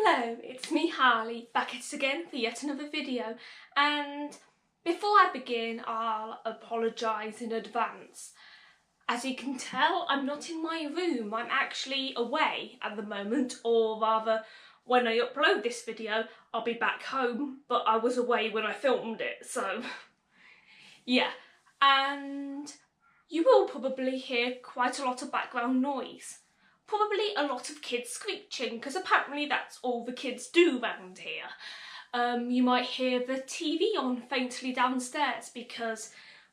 Hello, it's me Harley, back at it again for yet another video, and before I begin I'll apologise in advance. As you can tell, I'm not in my room, I'm actually away at the moment, or rather when I upload this video I'll be back home, but I was away when I filmed it, so yeah. And you will probably hear quite a lot of background noise. Probably a lot of kids screeching, because apparently that's all the kids do around here. You might hear the TV on faintly downstairs because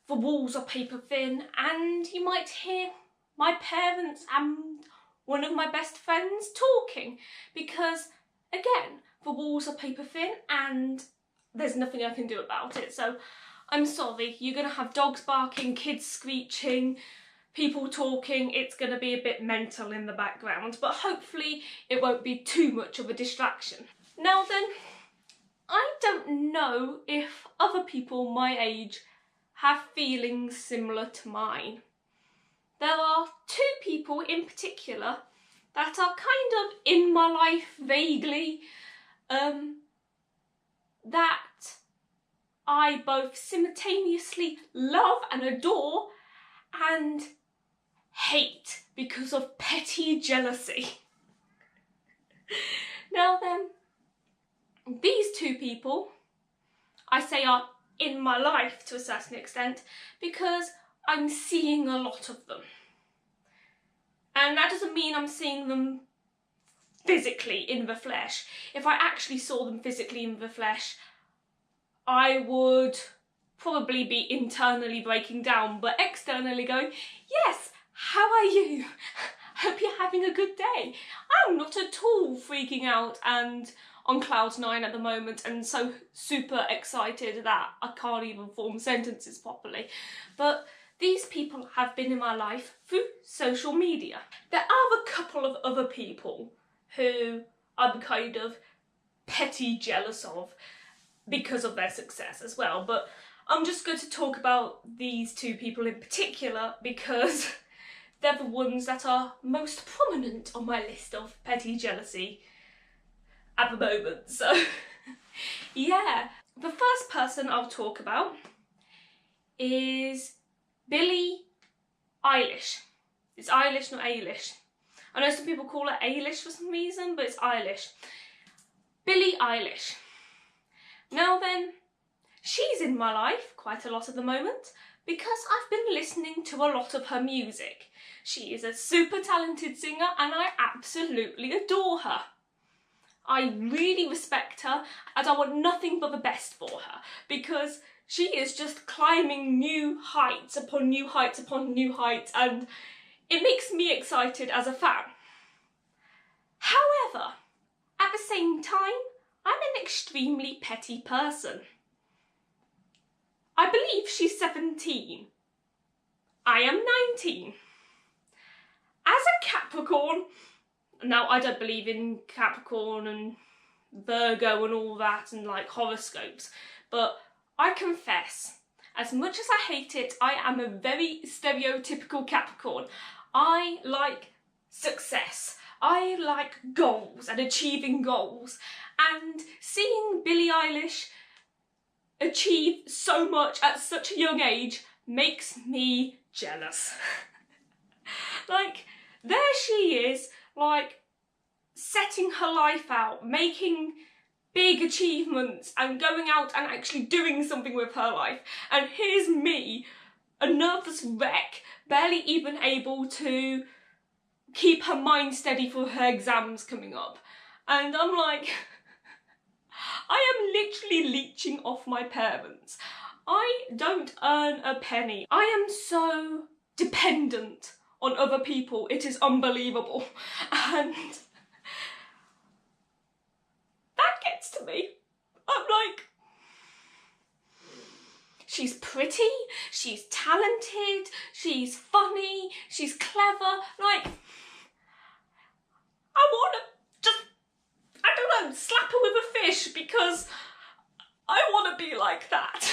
the walls are paper thin, and you might hear my parents and one of my best friends talking because, again, the walls are paper thin and there's nothing I can do about it. So I'm sorry, you're going to have dogs barking, kids screeching, people talking. It's going to be a bit mental in the background, but hopefully it won't be too much of a distraction. Now then, I don't know if other people my age have feelings similar to mine. There are two people in particular that are kind of in my life vaguely, that I both simultaneously love and adore and hate because of petty jealousy. Now then, these two people, I say, are in my life to a certain extent because I'm seeing a lot of them. And that doesn't mean I'm seeing them physically in the flesh. If I actually saw them physically in the flesh, I would probably be internally breaking down, but externally going, yes, how are you? Hope you're having a good day. I'm not at all freaking out and on cloud nine at the moment and so super excited that I can't even form sentences properly. But these people have been in my life through social media. There are a couple of other people who I'm kind of petty jealous of because of their success as well, but I'm just going to talk about these two people in particular because they're the ones that are most prominent on my list of petty jealousy at the moment. So yeah, the first person I'll talk about is Billie Eilish. It's Eilish, not Ailish. I know some people call it Ailish for some reason, but it's Eilish. Billie Eilish. Now then, she's in my life quite a lot at the moment because I've been listening to a lot of her music. She is a super talented singer and I absolutely adore her. I really respect her and I want nothing but the best for her because she is just climbing new heights upon new heights upon new heights, and it makes me excited as a fan. However, at the same time, I'm an extremely petty person. I believe she's 17. I am 19. As a Capricorn, now I don't believe in Capricorn and Virgo and all that and like horoscopes, but I confess, as much as I hate it, I am a very stereotypical Capricorn. I like success. I like goals and achieving goals, and seeing Billie Eilish achieve so much at such a young age makes me jealous. Like, there she is, like, setting her life out, making big achievements and going out and actually doing something with her life. And here's me, a nervous wreck, barely even able to keep her mind steady for her exams coming up. And I'm like, I am literally leeching off my parents. I don't earn a penny. I am so dependent on other people, it is unbelievable. And that gets to me. I'm like, she's pretty, she's talented, she's funny, she's clever, like, I want to just, I don't know, slap her with a fish because I want to be like that.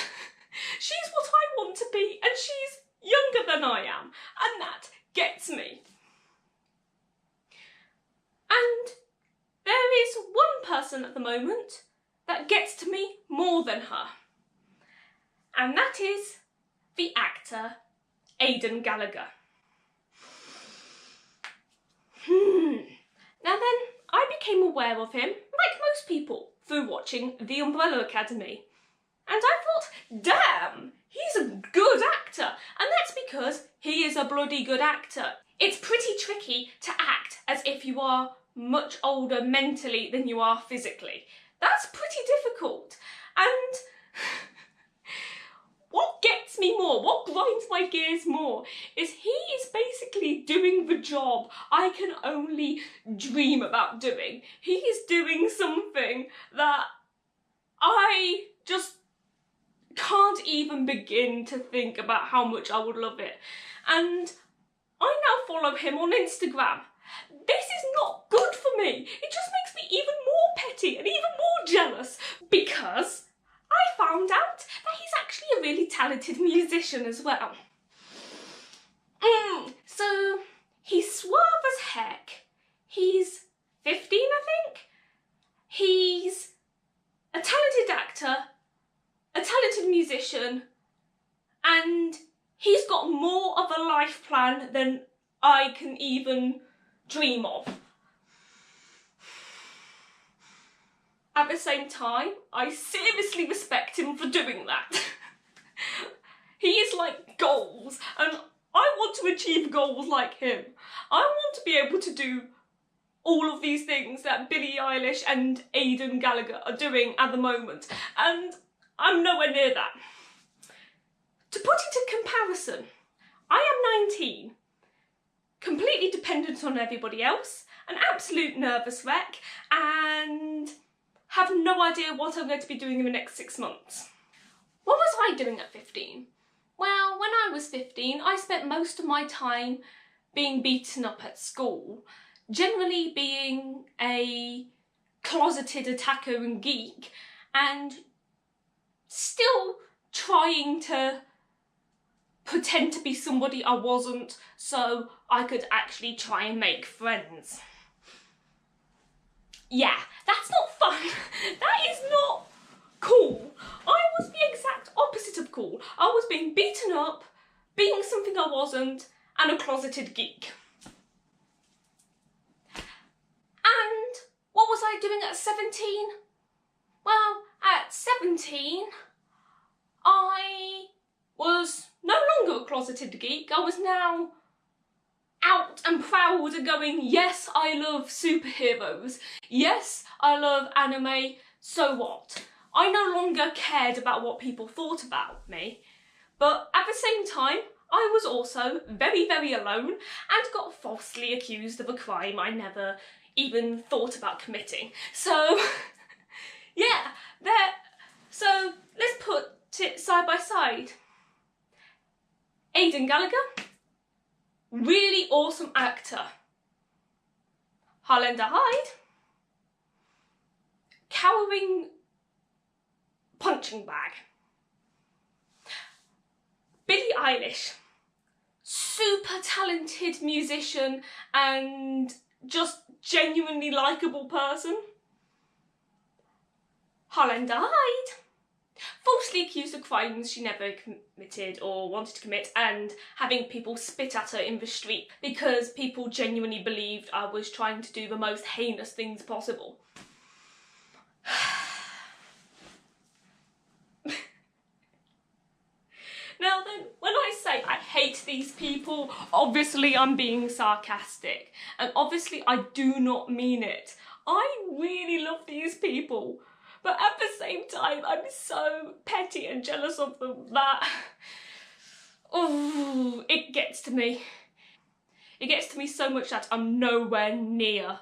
She's what I want to be and she's younger than I am, and that gets me. And there is one person at the moment that gets to me more than her. And that is the actor Aidan Gallagher. Now then, I became aware of him, like most people, through watching The Umbrella Academy. And I thought, damn, he's a good actor. And that's because he is a bloody good actor. It's pretty tricky to act as if you are much older mentally than you are physically. That's pretty difficult. And what gets me more, what grinds my gears more, is he is basically doing the job I can only dream about doing. He is doing something that I just can't even begin to think about how much I would love it. And I now follow him on Instagram. This is not good for me. It just makes me even more petty and even more jealous, because I found out that he's actually a really talented musician as well. So he's suave as heck. He's 15, I think. He's a talented actor, a talented musician, and he's got more of a life plan than I can even dream of. At the same time, I seriously respect him for doing that. He is like goals, and I want to achieve goals like him. I want to be able to do all of these things that Billie Eilish and Aidan Gallagher are doing at the moment, and I'm nowhere near that. To put it in comparison, I am 19, completely dependent on everybody else, an absolute nervous wreck, and have no idea what I'm going to be doing in the next 6 months. What was I doing at 15? Well, when I was 15, I spent most of my time being beaten up at school, generally being a closeted attacker and geek, and still trying to pretend to be somebody I wasn't so I could actually try and make friends. Yeah, that's not fun. That is not cool. I was the exact opposite of cool. I was being beaten up, being something I wasn't, and a closeted geek. And what was I doing at 17? Well, at 17, I was no longer a closeted geek. I was now out and proud and going, yes, I love superheroes. Yes, I love anime. So what? I no longer cared about what people thought about me. But at the same time, I was also very, very alone and got falsely accused of a crime I never even thought about committing. So, yeah, there. So let's put it side by side. Aidan Gallagher, really awesome actor. Harlenda Hyde, cowering punching bag. Billie Eilish, super talented musician and just genuinely likeable person. Harlenda Hyde, falsely accused of crimes she never committed or wanted to commit, and having people spit at her in the street because people genuinely believed I was trying to do the most heinous things possible. Now then, when I say I hate these people, obviously I'm being sarcastic, and obviously I do not mean it. I really love these people. But at the same time, I'm so petty and jealous of them that, oh, it gets to me. It gets to me so much that I'm nowhere near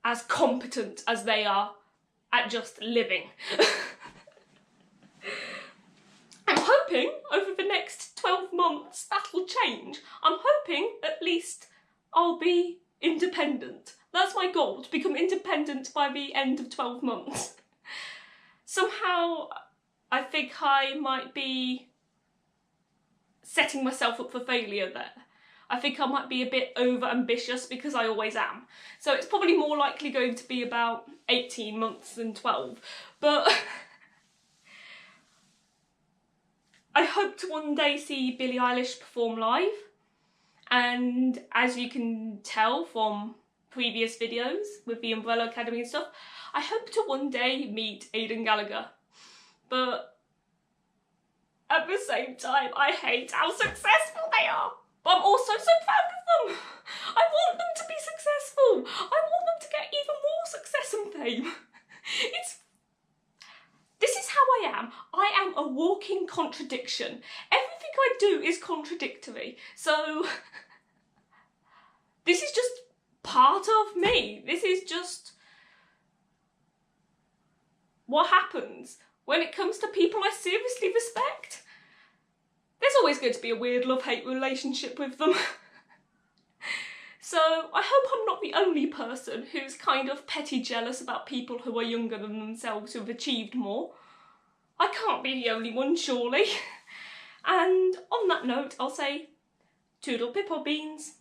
as competent as they are at just living. I'm hoping over the next 12 months that'll change. I'm hoping at least I'll be independent. That's my goal, to become independent by the end of 12 months. Somehow, I think I might be setting myself up for failure there. I think I might be a bit over ambitious because I always am. So it's probably more likely going to be about 18 months than 12. But I hope to one day see Billie Eilish perform live. And as you can tell from previous videos with the Umbrella Academy and stuff, I hope to one day meet Aidan Gallagher. But at the same time, I hate how successful they are. But I'm also so proud of them. I want them to be successful. I want them to get even more success and fame. This is how I am. I am a walking contradiction. Everything I do is contradictory. So this is just part of me. This is just what happens when it comes to people I seriously respect. There's always going to be a weird love-hate relationship with them. So I hope I'm not the only person who's kind of petty jealous about people who are younger than themselves who have achieved more. I can't be the only one, surely. And on that note, I'll say toodle pipple beans.